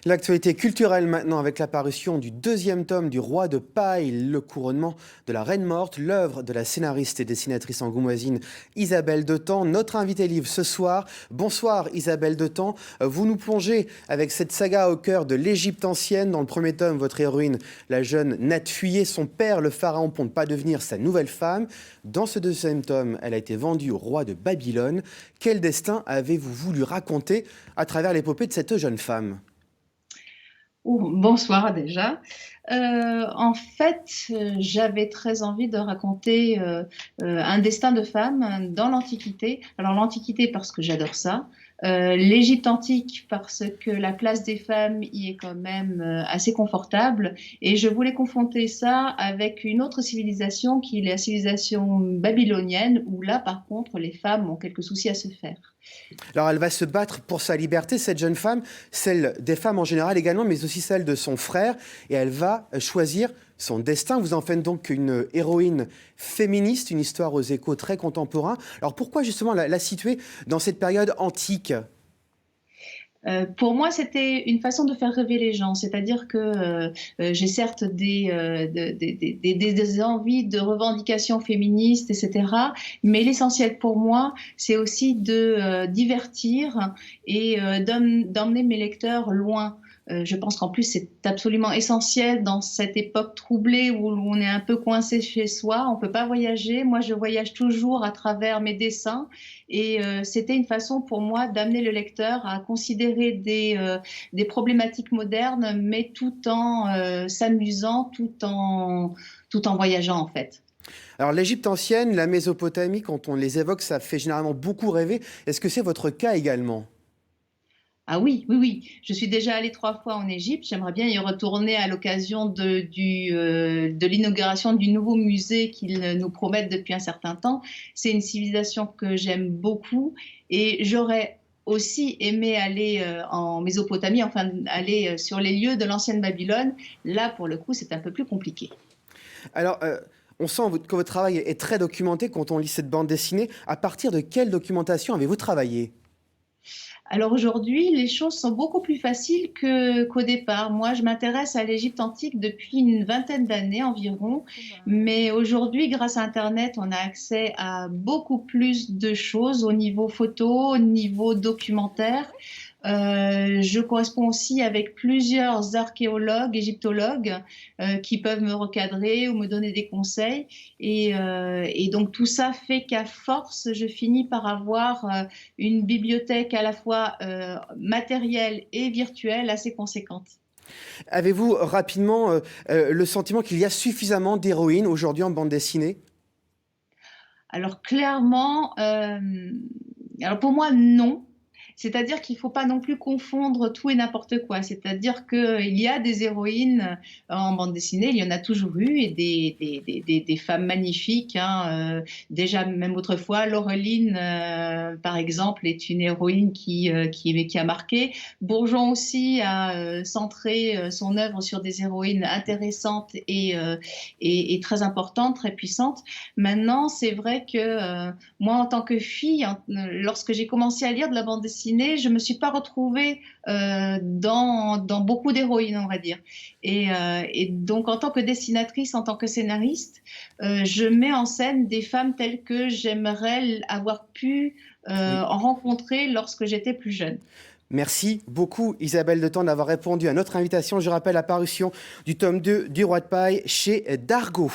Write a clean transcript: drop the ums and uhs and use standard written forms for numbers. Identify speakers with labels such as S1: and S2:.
S1: L'actualité culturelle maintenant avec la parution du deuxième tome du Roi de Paille, le couronnement de la Reine Morte, l'œuvre de la scénariste et dessinatrice angoumoisine Isabelle Detand. Notre invitée livre ce soir. Bonsoir Isabelle Detand. Vous nous plongez avec cette saga au cœur de l'Égypte ancienne. Dans le premier tome, votre héroïne, la jeune Nat fuyait son père, le pharaon, pour ne pas devenir sa nouvelle femme. Dans ce deuxième tome, elle a été vendue au roi de Babylone. Quel destin avez-vous voulu raconter à travers l'épopée de cette jeune femme ?
S2: Bonsoir déjà. J'avais très envie de raconter un destin de femme dans l'Antiquité. Alors l'Antiquité parce que j'adore ça. L'Égypte antique parce que la place des femmes y est quand même assez confortable. Et je voulais confronter ça avec une autre civilisation qui est la civilisation babylonienne où là par contre les femmes ont quelques soucis à se faire.
S1: Alors elle va se battre pour sa liberté, cette jeune femme, celle des femmes en général également, mais aussi celle de son frère, et elle va choisir son destin. Vous en faites donc une héroïne féministe, une histoire aux échos très contemporains. Alors pourquoi justement la situer dans cette période antique ?
S2: Pour moi, c'était une façon de faire rêver les gens. C'est-à-dire que j'ai certes des envies de revendications féministes, etc. Mais l'essentiel pour moi, c'est aussi de divertir et d'emmener mes lecteurs loin. Je pense qu'en plus, c'est absolument essentiel dans cette époque troublée où on est un peu coincé chez soi. On ne peut pas voyager. Moi, je voyage toujours à travers mes dessins. Et c'était une façon pour moi d'amener le lecteur à considérer des problématiques modernes, mais tout en s'amusant, tout en voyageant en fait.
S1: Alors l'Égypte ancienne, la Mésopotamie, quand on les évoque, ça fait généralement beaucoup rêver. Est-ce que c'est votre cas également ?
S2: Ah oui, oui, oui. Je suis déjà allée 3 fois en Égypte. J'aimerais bien y retourner à l'occasion de l'inauguration du nouveau musée qu'ils nous promettent depuis un certain temps. C'est une civilisation que j'aime beaucoup et j'aurais aussi aimé aller en Mésopotamie, enfin aller sur les lieux de l'ancienne Babylone. Là, pour le coup, c'est un peu plus compliqué.
S1: Alors, on sent que votre travail est très documenté quand on lit cette bande dessinée. À partir de quelle documentation avez-vous travaillé ?
S2: Alors aujourd'hui, les choses sont beaucoup plus faciles qu'au départ. Moi, je m'intéresse à l'Égypte antique depuis une vingtaine d'années environ, mais aujourd'hui, grâce à Internet, on a accès à beaucoup plus de choses au niveau photo, au niveau documentaire. Je corresponds aussi avec plusieurs archéologues, égyptologues, qui peuvent me recadrer ou me donner des conseils. Et donc tout ça fait qu'à force, je finis par avoir une bibliothèque à la fois matérielle et virtuelle assez conséquente.
S1: Avez-vous rapidement le sentiment qu'il y a suffisamment d'héroïnes aujourd'hui en bande dessinée ?
S2: Alors clairement, alors pour moi, non. C'est-à-dire qu'il ne faut pas non plus confondre tout et n'importe quoi. C'est-à-dire qu'il y a des héroïnes en bande dessinée, il y en a toujours eu, et des femmes magnifiques. Hein. Déjà, même autrefois, Laureline, par exemple, est une héroïne qui a marqué. Bourgeon aussi a centré son œuvre sur des héroïnes intéressantes et très importantes, très puissantes. Maintenant, c'est vrai que moi, en tant que fille, lorsque j'ai commencé à lire de la bande dessinée, je ne me suis pas retrouvée dans beaucoup d'héroïnes, on va dire. Et donc, en tant que dessinatrice, en tant que scénariste, je mets en scène des femmes telles que j'aimerais avoir pu
S1: Oui.
S2: en rencontrer lorsque j'étais plus jeune.
S1: Merci beaucoup Isabelle Detand d'avoir répondu à notre invitation. Je rappelle la parution du tome 2 du Roi de Paille chez Dargaud.